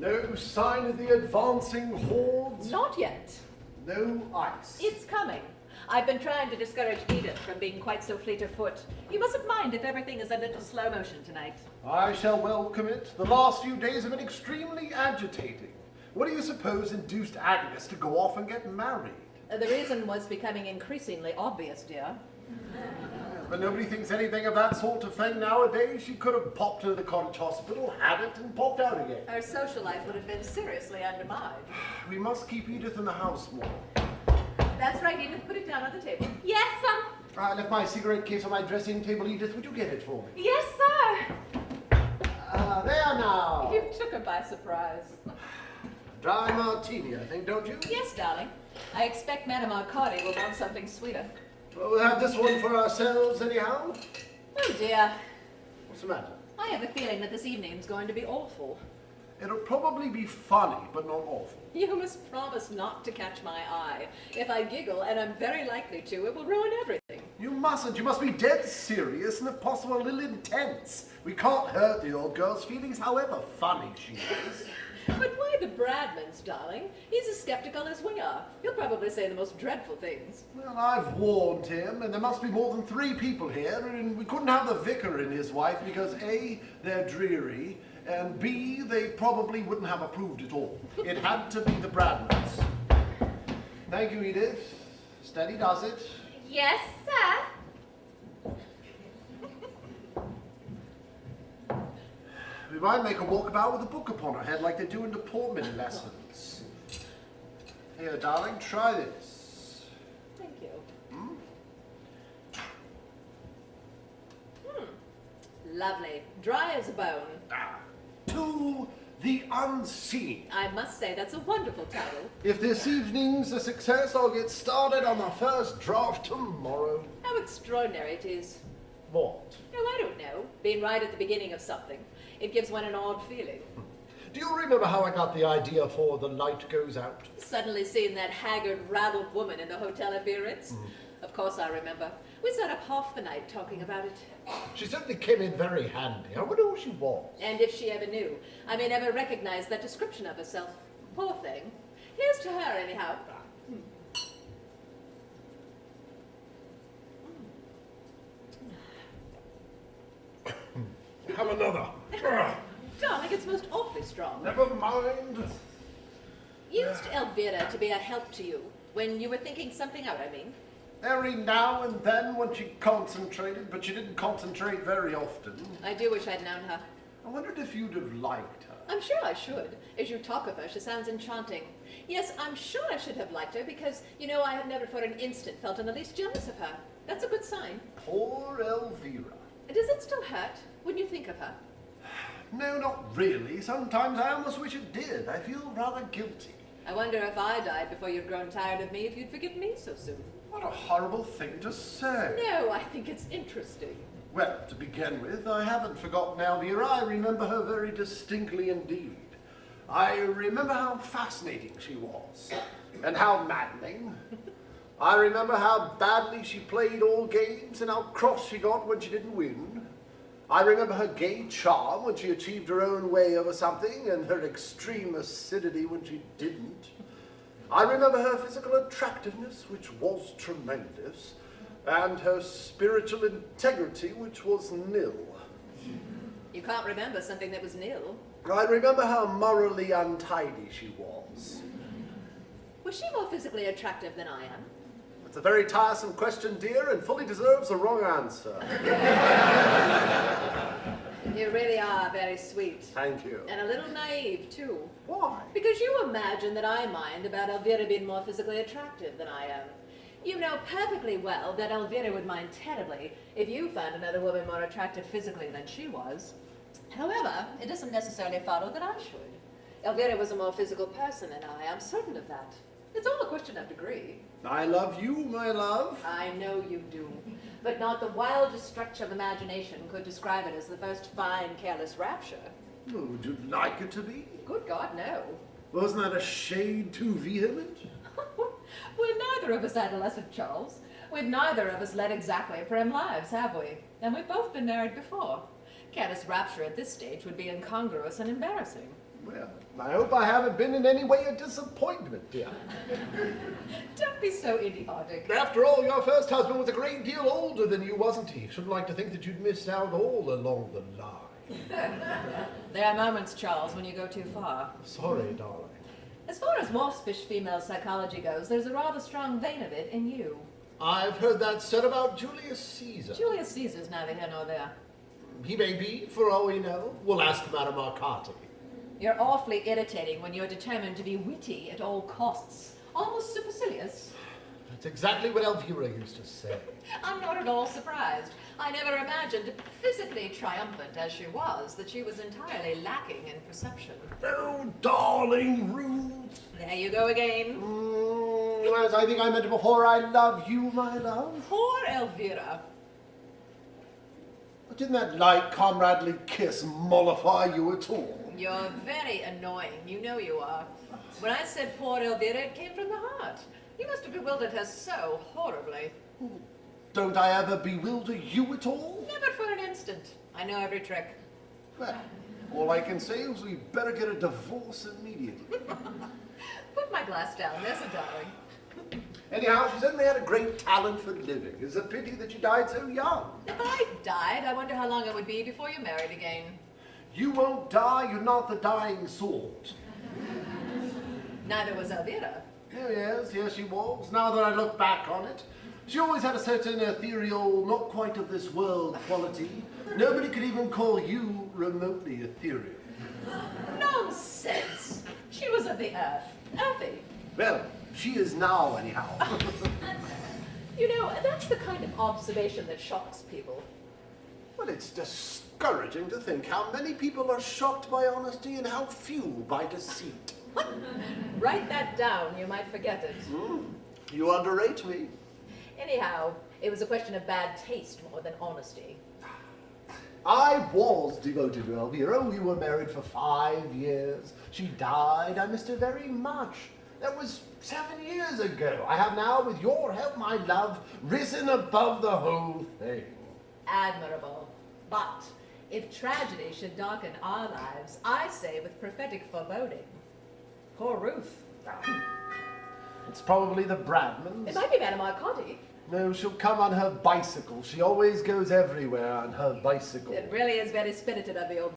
No sign of the advancing horde? Not yet. No ice? It's coming. I've been trying to discourage Edith from being quite so fleet of foot. You mustn't mind if everything is a little slow motion tonight. I shall welcome it. The last few days have been extremely agitating. What do you suppose induced Agnes to go off and get married? The reason was becoming increasingly obvious, dear. But nobody thinks anything of that sort of thing nowadays. She could have popped to the cottage hospital, had it, and popped out again. Her social life would have been seriously undermined. We must keep Edith in the house more. That's right, Edith. Put it down on the table. Yes, I left my cigarette case on my dressing table. Edith, would you get it for me? Yes, sir. There now. You took her by surprise. Dry martini, I think, don't you? Yes, darling. I expect Madame Arcadi will want something sweeter. Well, we'll have this one for ourselves, anyhow. Oh, dear. What's the matter? I have a feeling that this evening's going to be awful. It'll probably be funny, but not awful. You must promise not to catch my eye. If I giggle, and I'm very likely to, it will ruin everything. You mustn't. You must be dead serious and, if possible, a little intense. We can't hurt the old girl's feelings, however funny she is. But why the Bradmans, darling? He's as skeptical as we are. He'll probably say the most dreadful things. Well, I've warned him, and there must be more than 3 people here, and we couldn't have the vicar and his wife because A, they're dreary, and B, they probably wouldn't have approved it all. It had to be the Bradmans. Thank you, Edith. Steady does it. Yes, sir. We might make a walkabout with a book upon our head like they do in deportment lessons. Here, darling, try this. Thank you. Lovely. Dry as a bone. To the Unseen. I must say, that's a wonderful title. If this evening's a success, I'll get started on the first draft tomorrow. How extraordinary it is. What? Oh, I don't know. Being right at the beginning of something. It gives one an odd feeling. Do you remember how I got the idea for The Light Goes Out? Suddenly seeing that haggard, raddled woman in the hotel at Biarritz? Of course I remember. We sat up half the night talking about it. She certainly came in very handy. I wonder who she was. And if she ever knew. I may never recognize that description of herself. Poor thing. Here's to her, anyhow. Have another. Darling, it's most awfully strong. Never mind. Used Elvira to be a help to you when you were thinking something out, I mean? Every now and then when she concentrated, but she didn't concentrate very often. I do wish I'd known her. I wondered if you'd have liked her. I'm sure I should. As you talk of her, she sounds enchanting. Yes, I'm sure I should have liked her because, you know, I have never for an instant felt in the least jealous of her. That's a good sign. Poor Elvira. Does it still hurt when you think of her? No, not really. Sometimes I almost wish it did. I feel rather guilty. I wonder if I died before you'd grown tired of me, if you'd forgive me so soon. What a horrible thing to say. No, I think it's interesting. Well, to begin with, I haven't forgotten Elvira. I remember her very distinctly indeed. I remember how fascinating she was, and how maddening. I remember how badly she played all games, and how cross she got when she didn't win. I remember her gay charm when she achieved her own way over something, and her extreme acidity when she didn't. I remember her physical attractiveness, which was tremendous, and her spiritual integrity, which was nil. You can't remember something that was nil. I remember how morally untidy she was. Was she more physically attractive than I am? It's a very tiresome question, dear, and fully deserves a wrong answer. You really are very sweet. Thank you. And a little naive, too. Why? Because you imagine that I mind about Elvira being more physically attractive than I am. You know perfectly well that Elvira would mind terribly if you found another woman more attractive physically than she was. However, it doesn't necessarily follow that I should. Elvira was a more physical person than I'm certain of that. It's all a question of degree. I love you, my love. I know you do. But not the wildest stretch of imagination could describe it as the first fine, careless rapture. Well, would you like it to be? Good God, no. Wasn't that a shade too vehement? We're neither of us adolescent, Charles. We've neither of us led exactly prim lives, have we? And we've both been married before. Careless rapture at this stage would be incongruous and embarrassing. Well, I hope I haven't been in any way a disappointment, dear. Don't be so idiotic. After all, your first husband was a great deal older than you, wasn't he? Shouldn't like to think that you'd missed out all along the line. There are moments, Charles, when you go too far. Sorry, darling. As far as waspish female psychology goes, there's a rather strong vein of it in you. I've heard that said about Julius Caesar. Julius Caesar's neither here nor there. He may be, for all we know. We'll ask Madame Arcati. You're awfully irritating when you're determined to be witty at all costs. Almost supercilious. That's exactly what Elvira used to say. I'm not at all surprised. I never imagined, physically triumphant as she was, that she was entirely lacking in perception. Oh, darling Ruth. There you go again. As I think I meant before, I love you, my love. Poor Elvira. But didn't that light, comradely kiss mollify you at all? You're very annoying. You know you are. When I said poor Elvira, it came from the heart. You must have bewildered her so horribly. Don't I ever bewilder you at all? Never for an instant. I know every trick. Well, all I can say is we better get a divorce immediately. Put my glass down. There's a darling. Anyhow, she certainly had a great talent for living. It's a pity that she died so young. If I died, I wonder how long it would be before you married again. You won't die, you're not the dying sort. Neither was Elvira. Oh, yes, she was. Now that I look back on it, she always had a certain ethereal, not quite of this world quality. Nobody could even call you remotely ethereal. Nonsense! She was of the earth. Earthy. Well, she is now, anyhow. You know, that's the kind of observation that shocks people. Well, it's discouraging to think how many people are shocked by honesty and how few by deceit. Write that down. You might forget it. You underrate me. Anyhow, it was a question of bad taste more than honesty. I was devoted to Elvira. We were married for 5 years. She died. I missed her very much. That was 7 years ago. I have now, with your help, my love, risen above the whole thing. Admirable. But if tragedy should darken our lives, I say with prophetic foreboding, poor Ruth. It's probably the Bradmans. It might be Madame Arcati. No, she'll come on her bicycle. She always goes everywhere on her bicycle. It really is very spirited of you.